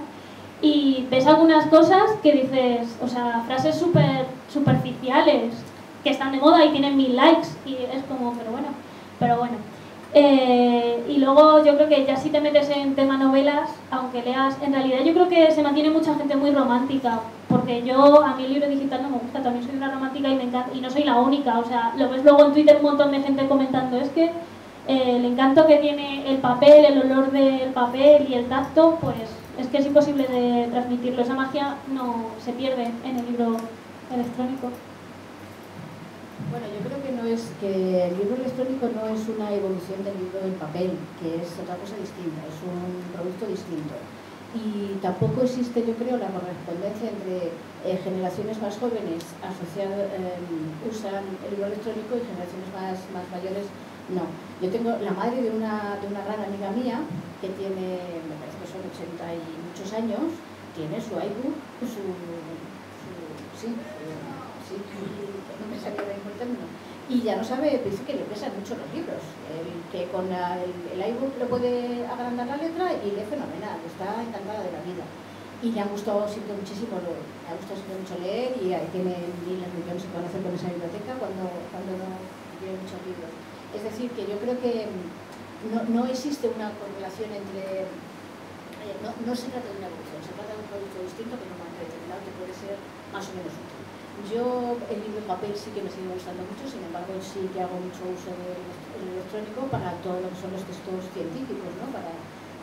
y ves algunas cosas que dices, o sea, frases súper superficiales que están de moda y tienen 1000 likes y es como, pero bueno. Y luego yo creo que ya si te metes en tema novelas, aunque leas, en realidad yo creo que se mantiene mucha gente muy romántica, porque a mí el libro digital no me gusta, también soy una romántica y me encanta, y no soy la única, o sea, lo ves luego en Twitter un montón de gente comentando, es que el encanto que tiene el papel, el olor del papel y el tacto, pues es que es imposible de transmitirlo, esa magia no se pierde en el libro electrónico. Bueno, yo creo que el libro electrónico no es una evolución del libro en papel, que es otra cosa distinta, es un producto distinto. Y tampoco existe, yo creo, la correspondencia entre generaciones más jóvenes usan el libro electrónico y generaciones más mayores No, yo tengo la madre de una gran amiga mía que tiene, me parece que son 80 y muchos años, tiene su iBook, no me salía el término, y ya no sabe, dice que le pesan mucho los libros, que con el iBook le puede agrandar la letra y lee fenomenal, está encantada de la vida. Y le ha gustado siempre muchísimo leer y ahí tiene miles de millones que conocer con esa biblioteca cuando no tiene muchos libros. Es decir, que yo creo que no existe una correlación entre... no se trata de una evolución, se trata de un producto distinto que en un momento determinado que puede ser más o menos útil. Yo el libro en papel sí que me sigue gustando mucho, sin embargo sí que hago mucho uso del electrónico para todo lo que son los textos científicos, ¿no? Para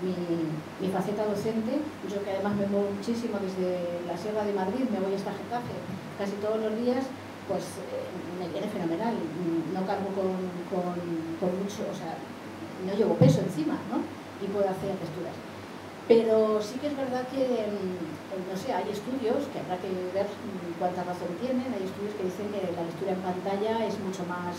mi faceta docente, yo que además me muevo muchísimo desde la Sierra de Madrid, me voy hasta Getafe casi todos los días, pues me viene fenomenal, no cargo con mucho, o sea, no llevo peso encima, ¿no? Y puedo hacer lecturas. Pero sí que es verdad que, no sé, hay estudios que habrá que ver cuánta razón tienen, hay estudios que dicen que la lectura en pantalla es mucho más,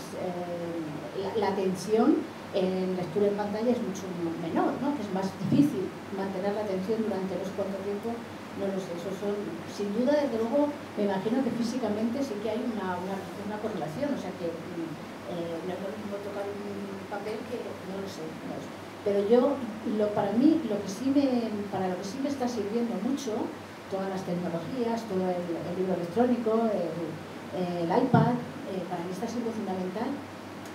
la atención en lectura en pantalla es mucho menor, ¿no? Que es más difícil mantener la atención durante no sé cuánto tiempo, no lo sé, eso son, sin duda, desde luego, me imagino que físicamente sí que hay una correlación, o sea que no es lo mismo tocar un papel que, no lo sé, no lo sé. Pero yo, para mí, para lo que sí me está sirviendo mucho, todas las tecnologías, todo el libro electrónico, el iPad, para mí está siendo fundamental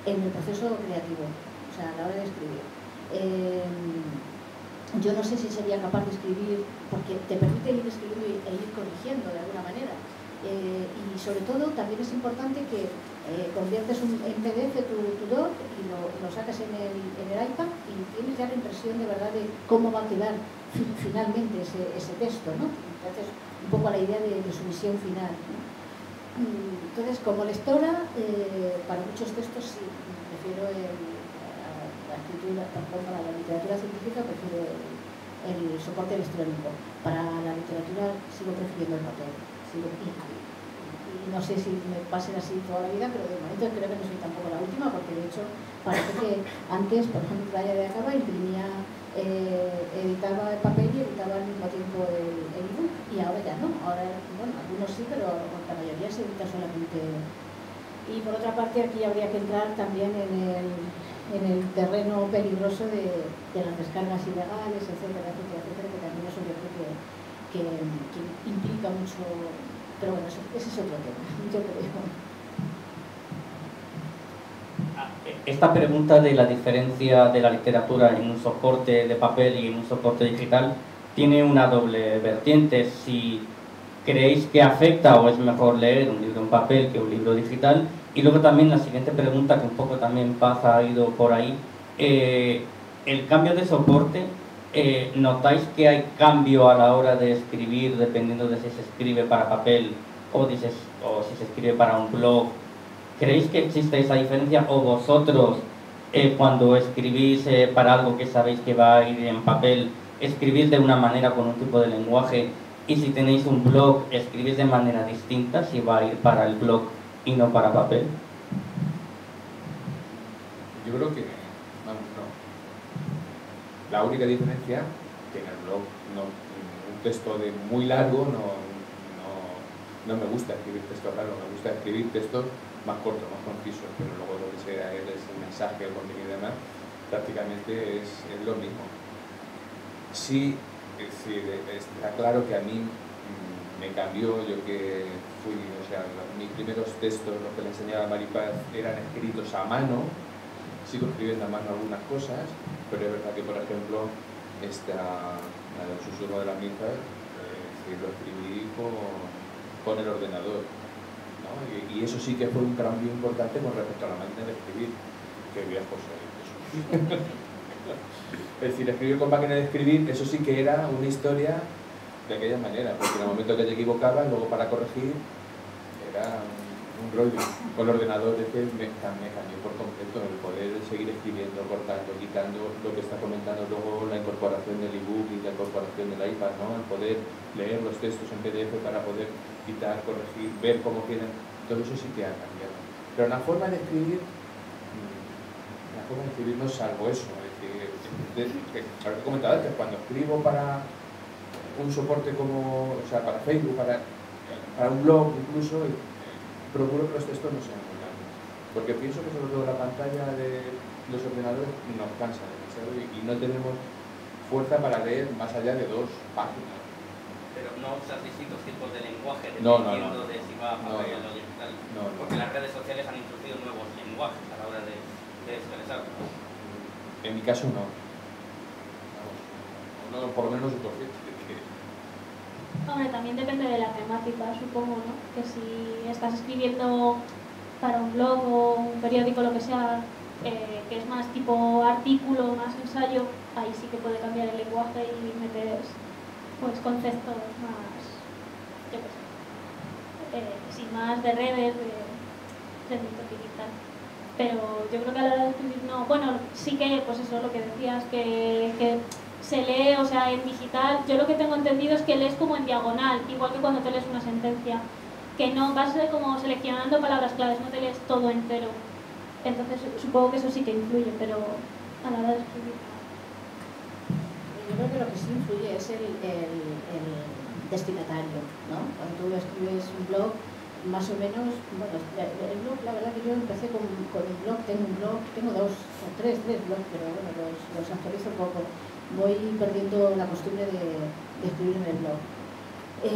en el proceso creativo, o sea, a la hora de escribir. Yo no sé si sería capaz de escribir, porque te permite ir escribiendo e ir corrigiendo de alguna manera. Y sobre todo también es importante que conviertes en PDF tu doc y lo sacas en el iPad y tienes ya la impresión de verdad de cómo va a quedar finalmente ese texto, ¿no? Entonces, un poco a la idea de su visión final, ¿no? Entonces, como lectora, para muchos textos sí, prefiero la escritura, para la literatura científica prefiero el soporte electrónico. Para la literatura sigo prefiriendo el papel. Y no sé si me pasen así toda la vida, pero de momento creo que no soy tampoco la última, porque de hecho parece que antes, por ejemplo, Playa de Acaba imprimía, editaba el papel y editaba al mismo tiempo el ebook, y ahora ya no, ahora, bueno, algunos sí, pero la mayoría se edita solamente. Y por otra parte, aquí habría que entrar también en el terreno peligroso de las descargas ilegales, etcétera, etcétera, etcétera, que también eso yo creo que implica mucho. Pero bueno, ese es otro tema, yo creo. Esta pregunta de la diferencia de la literatura en un soporte de papel y en un soporte digital tiene una doble vertiente. Si creéis que afecta o es mejor leer un libro en papel que un libro digital. Y luego también la siguiente pregunta, que un poco también ha ido por ahí, el cambio de soporte. ¿Notáis que hay cambio a la hora de escribir dependiendo de si se escribe para papel o si se escribe para un blog? ¿Creéis que existe esa diferencia o vosotros cuando escribís para algo que sabéis que va a ir en papel, escribís de una manera con un tipo de lenguaje, y si tenéis un blog escribís de manera distinta si va a ir para el blog y no para papel? Yo creo que la única diferencia que en el blog un texto de muy largo no me gusta escribir textos largos, me gusta escribir textos más cortos, más concisos, pero luego lo que sea es el mensaje, el contenido y demás, prácticamente es lo mismo. Sí, es decir, está claro que a mí me cambió, yo que fui, o sea, mis primeros textos, los que le enseñaba a Maripaz, eran escritos a mano. Sigo escribiendo a mano algunas cosas, pero es verdad que, por ejemplo, el susurro de las misas, lo escribí con el ordenador, ¿no? Y eso sí que fue un cambio importante con respecto a la máquina de escribir, que viejo soy. Es decir, escribir con máquina de escribir, eso sí que era una historia de aquella manera, porque en el momento que te equivocabas, luego para corregir, era un rollo. Con el ordenador es que me cambió por completo el poder seguir escribiendo, cortando, quitando lo que está comentando, luego la incorporación del ebook y la incorporación del iPad, ¿no? El poder leer los textos en PDF para poder quitar, corregir, ver cómo quedan, todo eso sí que ha cambiado. Pero la forma de escribir forma de escribir no es salvo eso. Es decir, que he comentado antes, cuando escribo para un soporte como, o sea, para Facebook, para un blog incluso, procuro que los textos no sean muy largos. Porque pienso que sobre todo la pantalla de los ordenadores nos cansa demasiado y no tenemos fuerza para leer más allá de 2 páginas. Pero no usas distintos tipos de lenguaje, dependiendo de si va a papel o digital. Porque las redes sociales han introducido nuevos lenguajes a la hora de expresar. En mi caso no. No, por lo menos no soy consciente. Hombre, también depende de la temática, supongo, ¿no? Que si estás escribiendo para un blog o un periódico, lo que sea, que es más tipo artículo, más ensayo, ahí sí que puede cambiar el lenguaje y meter pues conceptos más, yo qué sé, sí, más de redes, de marketing y tal. Pero yo creo que a la hora de escribir no, bueno, sí que, pues eso, lo que decías, que se lee, o sea, en digital, yo lo que tengo entendido es que lees como en diagonal, igual que cuando te lees una sentencia, que no vas como seleccionando palabras claves, no te lees todo entero. Entonces supongo que eso sí que influye, pero a la hora de escribir. Yo creo que lo que sí influye es el destinatario, ¿no? Cuando tú escribes un blog, más o menos, bueno, el blog, la verdad que yo empecé con un blog, tengo 2 o 3 blogs, pero bueno, los actualizo poco. Voy perdiendo la costumbre de escribir en el blog. Y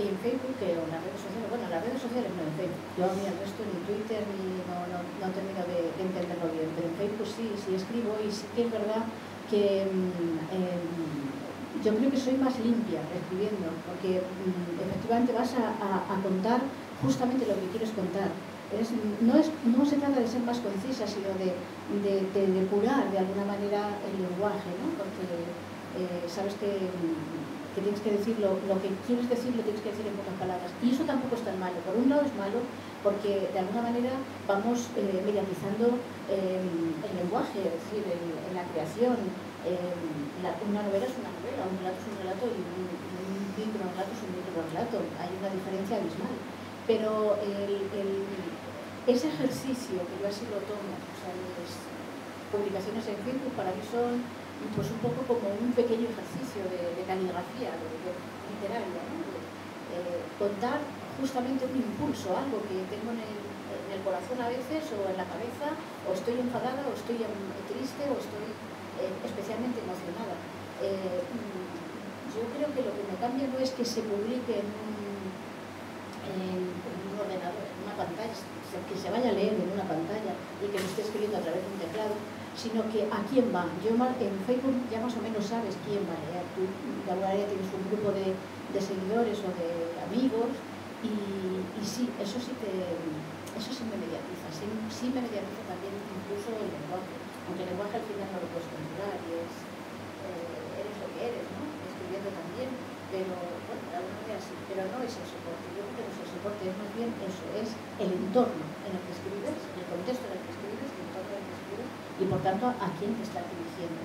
en Facebook, o en las redes sociales, bueno, en las redes sociales no, en Facebook. Yo a mí el resto ni Twitter no termino de entenderlo bien, pero en Facebook sí escribo y sí que es verdad que yo creo que soy más limpia escribiendo, porque efectivamente vas a contar justamente lo que quieres contar. No se trata de ser más concisa, sino de depurar de alguna manera el lenguaje, ¿no? Porque sabes que tienes que decir lo que quieres decir, lo tienes que decir en pocas palabras. Y eso tampoco es tan malo. Por un lado es malo porque de alguna manera vamos mediatizando el lenguaje, es decir, en la creación. Una novela es una novela, un relato es un relato y un microrelato es un microrelato. Hay una diferencia abismal. Pero ese ejercicio, que yo así lo tomo, o sea, mis publicaciones en Facebook para mí son pues un poco como un pequeño ejercicio de caligrafía, de literaria, ¿no? Contar justamente un impulso, algo que tengo en el corazón a veces, o en la cabeza, o estoy enfadada, o estoy triste, o estoy especialmente emocionada. Yo creo que lo que me cambia no es que se publique en un ordenador, en una pantalla, que se vaya a leer en una pantalla y que lo esté escribiendo a través de un teclado, sino que a quién va. Yo en Facebook ya más o menos sabes quién va a leer. Tú de alguna manera tienes un grupo de seguidores o de amigos y sí, eso sí me mediatiza. Sí me mediatiza también incluso el lenguaje. Aunque el lenguaje al final no lo puedes controlar y eres lo que eres, ¿no? Escribiendo también, pero bueno, de alguna manera sí. Pero no es el soporte. Yo creo que no es el soporte, es más bien eso, es el entorno en el que escribes, el contexto en el que escribes, el entorno en el que escribes y por tanto a quién te está dirigiendo.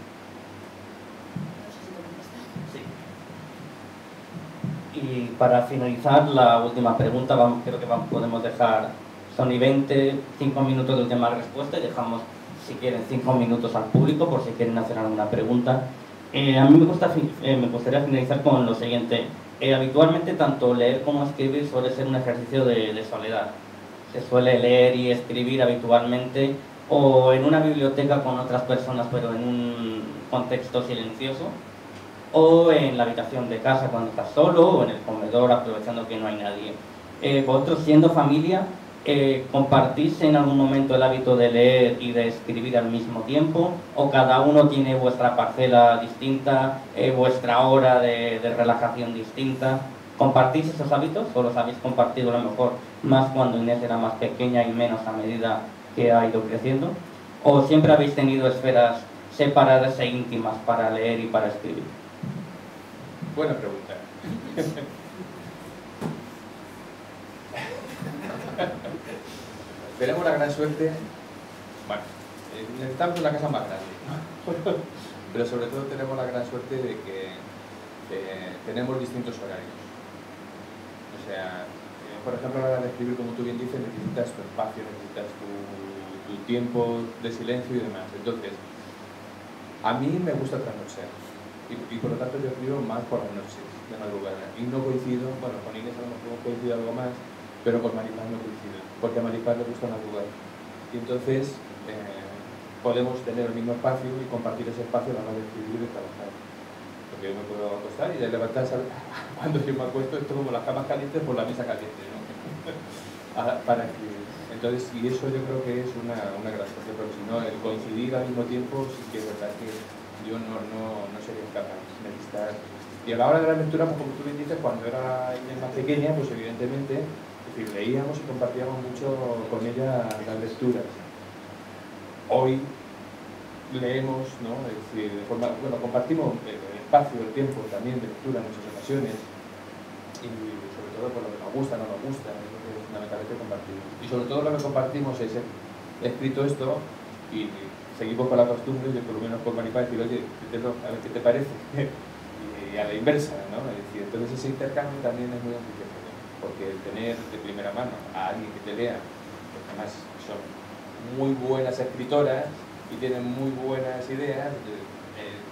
No sé si te contestas. Sí. Y para finalizar, la última pregunta, creo que podemos dejar, son y 20, 5 minutos de última respuesta y dejamos, si quieren, 5 minutos al público por si quieren hacer alguna pregunta. A mí me gustaría finalizar con lo siguiente. Habitualmente tanto leer como escribir suele ser un ejercicio de soledad. Se suele leer y escribir habitualmente o en una biblioteca con otras personas pero en un contexto silencioso, o en la habitación de casa cuando estás solo, o en el comedor aprovechando que no hay nadie. Vosotros, siendo familia, ¿compartís en algún momento el hábito de leer y de escribir al mismo tiempo? ¿O cada uno tiene vuestra parcela distinta, vuestra hora de relajación distinta? ¿Compartís esos hábitos o los habéis compartido a lo mejor más cuando Inés era más pequeña y menos a medida que ha ido creciendo? ¿O siempre habéis tenido esferas separadas e íntimas para leer y para escribir? Buena pregunta. Tenemos la gran suerte, bueno, necesitamos una casa más grande, ¿no? Pero sobre todo tenemos la gran suerte de que tenemos distintos horarios. O sea, por ejemplo, a la hora de escribir, como tú bien dices, necesitas tu espacio, necesitas tu tu tiempo de silencio y demás. Entonces, a mí me gusta trasnochar y por lo tanto yo escribo más por las noches, de madrugada. Y no coincido, bueno, con Inés a lo mejor coincido algo más, pero con Maripaz no coincido, porque a Maripaz le gusta madrugar. Y entonces podemos tener el mismo espacio y compartir ese espacio a la hora de escribir y de trabajar. Porque yo me puedo acostar y de levantarse cuando yo me acuesto, esto como las camas calientes por la mesa caliente, ¿no? Para escribir. Entonces, y eso yo creo que es una gran cosa, pero si no, el coincidir al mismo tiempo, sí que es verdad que yo no sería capaz de necesitar. Y a la hora de la lectura, pues como tú bien dices, cuando era Inés más pequeña, pues evidentemente, es decir, leíamos y compartíamos mucho con ella las lecturas. Hoy leemos, ¿no? Es decir, de forma, bueno, compartimos el espacio, el tiempo también de lectura en muchas ocasiones y sobre todo por lo que nos gusta, no nos gusta, es lo que es fundamentalmente compartir. Y sobre todo lo que compartimos es escrito esto y seguimos con la costumbre, yo por lo menos por Maripaz, decir, oye, a ver qué te parece, y a la inversa, ¿no? Es decir, entonces ese intercambio también es muy enriquecedor, porque el tener de primera mano a alguien que te lea, que además son muy buenas escritoras y tienen muy buenas ideas,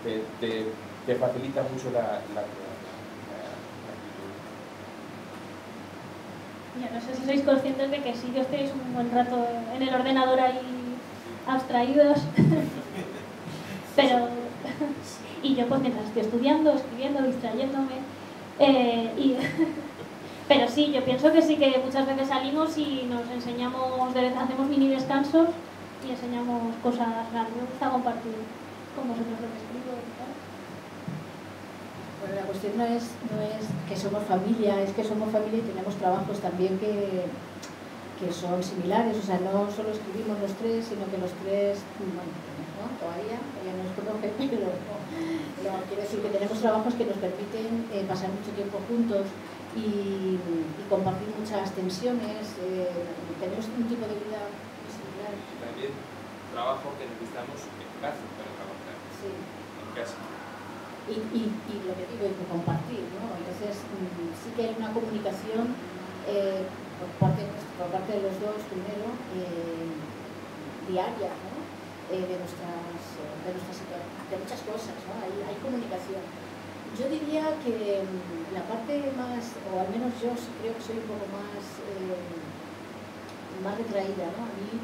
te facilita mucho la escritura. Ya no sé si sois conscientes de que sí que os tenéis un buen rato en el ordenador ahí abstraídos, pero y yo pues mientras estoy estudiando, escribiendo, distrayéndome, pero sí, yo pienso que sí que muchas veces salimos y nos enseñamos, hacemos mini descansos y enseñamos cosas. Me gusta compartir con vosotros lo que escribo y tal. Bueno, la cuestión no es que somos familia, es que somos familia y tenemos trabajos también que son similares, o sea, no solo escribimos los tres, sino que los tres, bueno, ¿no? Todavía, ella no nos conoce, pero no, quiero decir que tenemos trabajos que nos permiten pasar mucho tiempo juntos y compartir muchas tensiones, tenemos un tipo de vida similar. Y también trabajo que necesitamos en casa para trabajar, sí. En casa. Y lo que digo es compartir, ¿no? Entonces sí que hay una comunicación por parte de los dos primero diaria, ¿no? de muchas cosas, ¿no? Hay comunicación. Yo diría que la parte más, o al menos yo creo que soy un poco más retraída, ¿no? A mí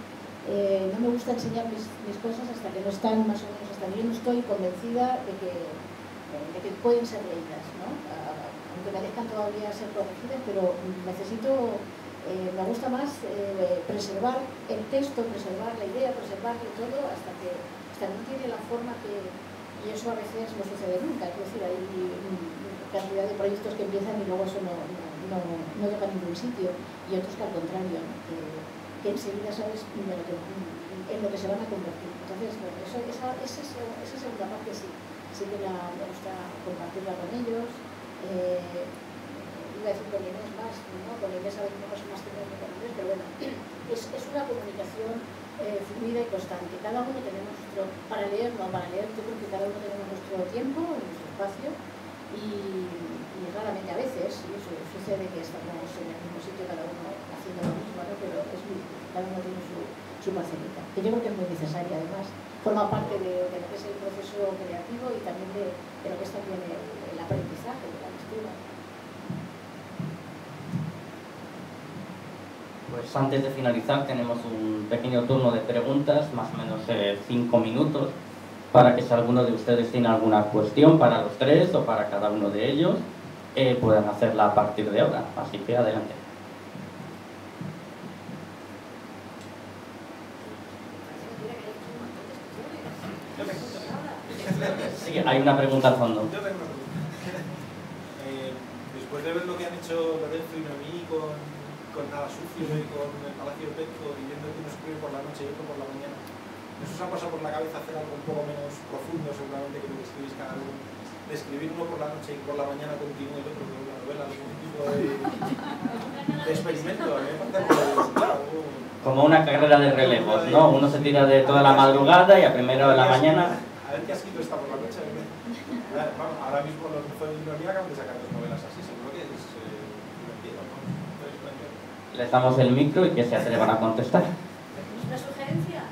no me gusta enseñar mis cosas hasta que no están más o menos, hasta que yo no estoy convencida de que pueden ser leídas, ¿no? Aunque merezcan todavía ser corregidas, pero me gusta más preservar el texto, preservar la idea, preservarlo todo hasta que no tiene la forma y eso a veces no sucede nunca. Es decir, hay cantidad de proyectos que empiezan y luego eso no llega a ningún sitio, y otros que al contrario, que enseguida sabes en lo que se van a convertir. Entonces, bueno, esa segunda parte sí que me gusta compartirla con ellos. Iba a decir con Inés más, ¿no? Con Inés a veces no pasa más tiempo que con Inés, pero bueno, es una comunicación fluida y constante. Cada uno tenemos nuestro, para leer yo creo que cada uno tenemos nuestro tiempo, nuestro espacio, y raramente a veces, y eso sucede que estamos en el mismo sitio, cada uno haciendo lo mismo, ¿no? Pero cada uno tiene su parcelita, que yo creo que es muy necesaria además. Forma parte de lo que es el proceso creativo y también de lo que es también el aprendizaje de la lectura. Pues antes de finalizar tenemos un pequeño turno de preguntas, más o menos 5 minutos, para que si alguno de ustedes tiene alguna cuestión para los tres o para cada uno de ellos, puedan hacerla a partir de ahora. Así que adelante. Sí, hay una pregunta al fondo. Yo tengo una pregunta. Después de ver lo que han hecho Lorenzo y Noemí con Nada Sucio y con el Palacio de Petco, y viendo que uno escribe por la noche y otro por la mañana, ¿eso os ha pasado por la cabeza hacer algo un poco menos profundo, seguramente, que lo que escribís cada uno? De escribir uno por la noche y por la mañana continúe el otro por una novela, algún tipo de experimento. A mí me parece como una carrera de relevos, ¿no? Uno se tira de toda la madrugada y a primera de la mañana... A ver qué ha escrito esta por la noche. Ahora mismo los de Noemí acaban de sacar 2 novelas así, seguro que es divertido, ¿no? Les damos el micro y que se atrevan a contestar. ¿Es una sugerencia?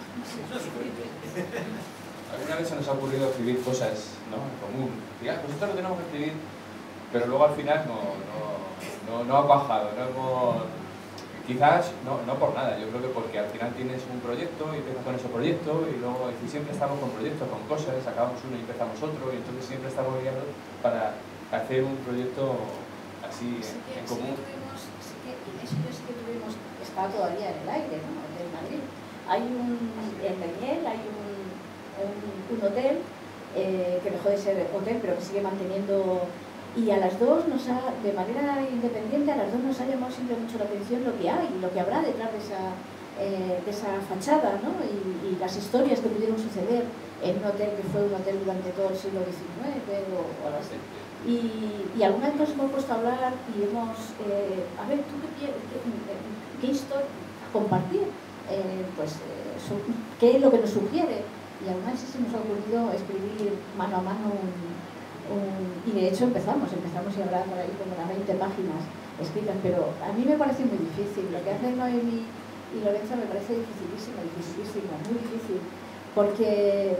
una vez se nos ha ocurrido escribir cosas, ¿no?, en común. Y, pues esto lo tenemos que escribir, pero luego al final no ha cuajado, quizás no por nada, yo creo que porque al final tienes un proyecto y empiezas con ese proyecto y luego siempre estamos con proyectos, con cosas, acabamos uno y empezamos otro, y entonces siempre estamos ligados para hacer un proyecto así en común. Eso sí que tuvimos, está todavía en el aire, ¿no?, en Madrid. En Daimiel hay un hotel que dejó de ser hotel, pero que sigue manteniendo. Y a las dos, de manera independiente, a las dos nos ha llamado siempre mucho la atención lo que hay, lo que habrá detrás de esa fachada, ¿no?, y las historias que pudieron suceder en un hotel que fue un hotel durante todo el siglo XIX o algo así. Y alguna vez nos hemos puesto a hablar y hemos, a ver, ¿tú qué historia compartir? ¿Qué es lo que nos sugiere? Y alguna vez sí se nos ha ocurrido escribir mano a mano y de hecho empezamos y habrá por ahí como unas 20 páginas escritas, pero a mí me parece muy difícil. Lo que hacen Noemi y Lorenza me parece dificilísimo, muy difícil, porque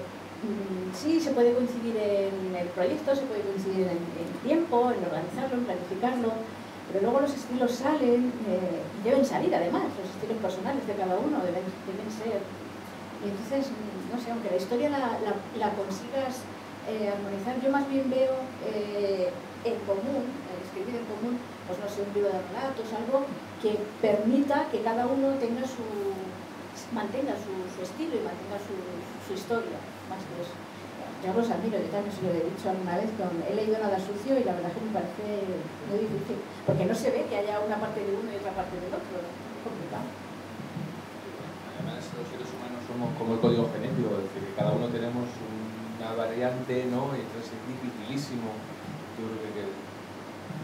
sí, se puede coincidir en el proyecto, se puede coincidir en tiempo, en organizarlo, en planificarlo, pero luego los estilos salen y deben salir además, los estilos personales de cada uno deben ser. Y entonces, no sé, aunque la historia la consigas armonizar, yo más bien veo en común, escribir en común, pues no sé, un libro de relatos, algo que permita que cada uno mantenga su estilo y mantenga su historia, más que eso. Yo los admiro, yo también se lo he dicho alguna vez, he leído Nada Sucio y la verdad que me parece muy difícil, porque no se ve que haya una parte de uno y otra parte del otro, es complicado. Además, los seres humanos somos como el código genético, es decir, que cada uno tenemos una variante, ¿no?, y entonces es dificilísimo, yo creo que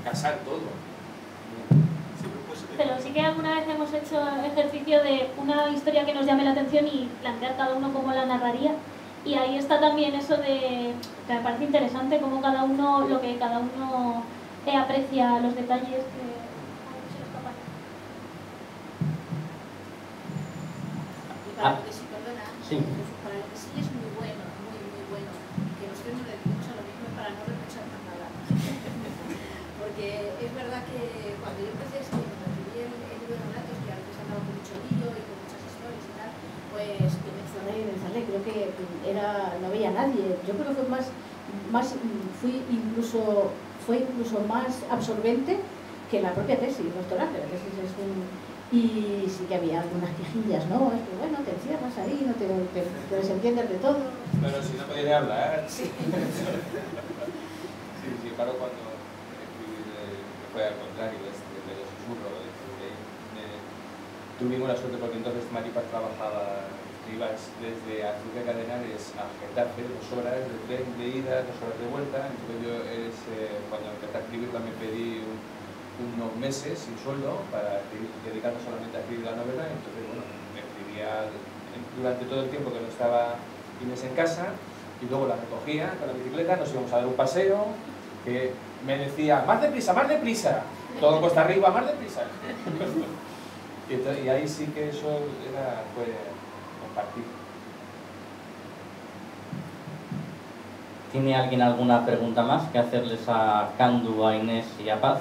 casar todo. Pero sí que alguna vez hemos hecho ejercicio de una historia que nos llame la atención y plantear cada uno cómo la narraría, y ahí está también eso de que me parece interesante cómo lo que cada uno aprecia, los detalles que se nos escapan. Y para lo que sí, perdona, Sí. para lo que sí es muy bueno, que nosotros nos dedicamos a lo mismo para no reprochar más nada. Porque es verdad que cuando yo empecé a escribir el libro de relatos, que a veces andaba con mucho lío y con muchas historias y tal, pues me encerré, creo que no veía a nadie. Yo creo que fue incluso más absorbente que la propia tesis doctoral. La tesis y sí que había algunas quejillas, ¿no? Es que bueno, te encierras ahí, no te desentiendes de todo. Pero si no podía ni hablar. Sí. Sí, claro, cuando fue al contrario, de los susurros, tuvimos la suerte porque entonces Maripaz trabajaba, ibas desde Azul de Cadenares a Getafe, 2 horas de tren de ida, 2 horas de vuelta. Entonces yo cuando empecé a escribirla me pedí unos meses sin sueldo para dedicarme solamente a escribir la novela. Entonces, bueno, me escribía durante todo el tiempo que no estaba Inés en casa, y luego la recogía con la bicicleta, nos íbamos a dar un paseo, que me decía, más deprisa, todo cuesta arriba, más deprisa. Y ahí sí que eso fue compartir. ¿Tiene alguien alguna pregunta más que hacerles a Candu, a Inés y a Paz?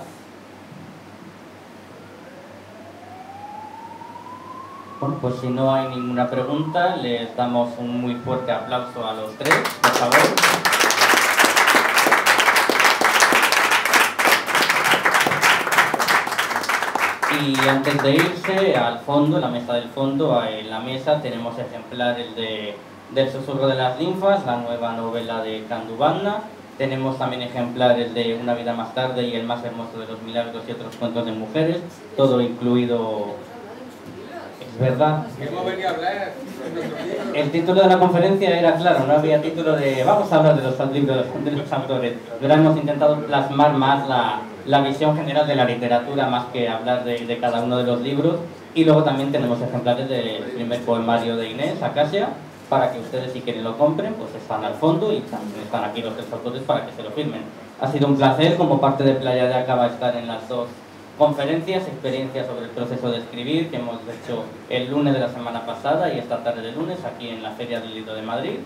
Bueno, pues si no hay ninguna pregunta, les damos un muy fuerte aplauso a los tres, por favor. Y antes de irse, al fondo, la mesa del fondo, en la mesa tenemos ejemplares del Susurro de las Ninfas, la nueva novela de Candu Banna. Tenemos también ejemplares de Una vida más tarde y El más hermoso de los milagros y otros cuentos de mujeres, todo incluido. Es verdad. Hemos venido a hablar. El título de la conferencia era claro, no había título de vamos a hablar de los libros de los autores, pero hemos intentado plasmar más la visión general de la literatura más que hablar de cada uno de los libros. Y luego también tenemos ejemplares del primer poemario de Inés, Acacia, para que ustedes, si quieren, lo compren, pues están al fondo y también están aquí los 3 autores para que se lo firmen. Ha sido un placer, como parte de Playa de Acaba, estar en las 2 conferencias, experiencias sobre el proceso de escribir, que hemos hecho el lunes de la semana pasada y esta tarde de lunes aquí en la Feria del Libro de Madrid.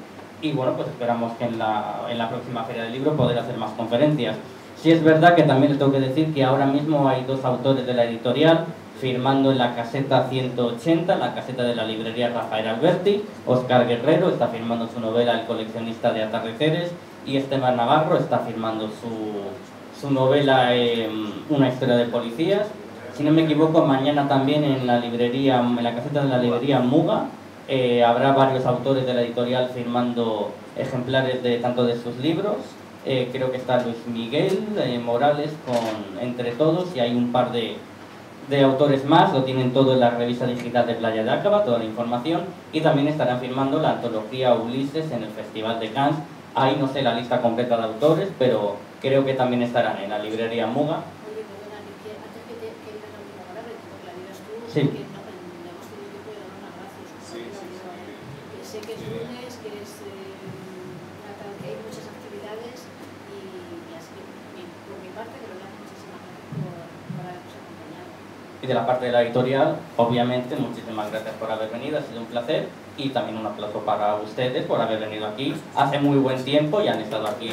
y bueno, pues esperamos que en la próxima Feria del Libro poder hacer más conferencias. Sí es verdad que también les tengo que decir que ahora mismo hay 2 autores de la editorial firmando en la caseta 180, la caseta de la librería Rafael Alberti. Óscar Guerrero está firmando su novela El coleccionista de atardeceres, y Esteban Navarro está firmando su novela Una historia de policías. Si no me equivoco, mañana también en la caseta de la librería Muga habrá varios autores de la editorial firmando ejemplares tanto de sus libros. Creo que está Luis Miguel Morales con Entre Todos, y hay un par de autores más, lo tienen todo en la revista digital de Playa de Acaba, toda la información, y también estarán firmando la antología Ulises en el Festival de Cannes. Ahí no sé la lista completa de autores, pero creo que también estarán en la librería Muga. Oye, perdona, que antes que digas la última palabra, que la digas tú, Sí. porque no hemos tenido tiempo de dar unas gracias. Sí, sí, sí. Que sé que es lunes, que hay muchas actividades y así que por mi parte, de verdad, muchísimas gracias por habernos acompañado. Y de la parte de la editorial, obviamente, muchísimas gracias por haber venido, ha sido un placer, y también un aplauso para ustedes por haber venido aquí. Hace muy buen tiempo y han estado aquí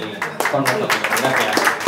con nosotros. Gracias.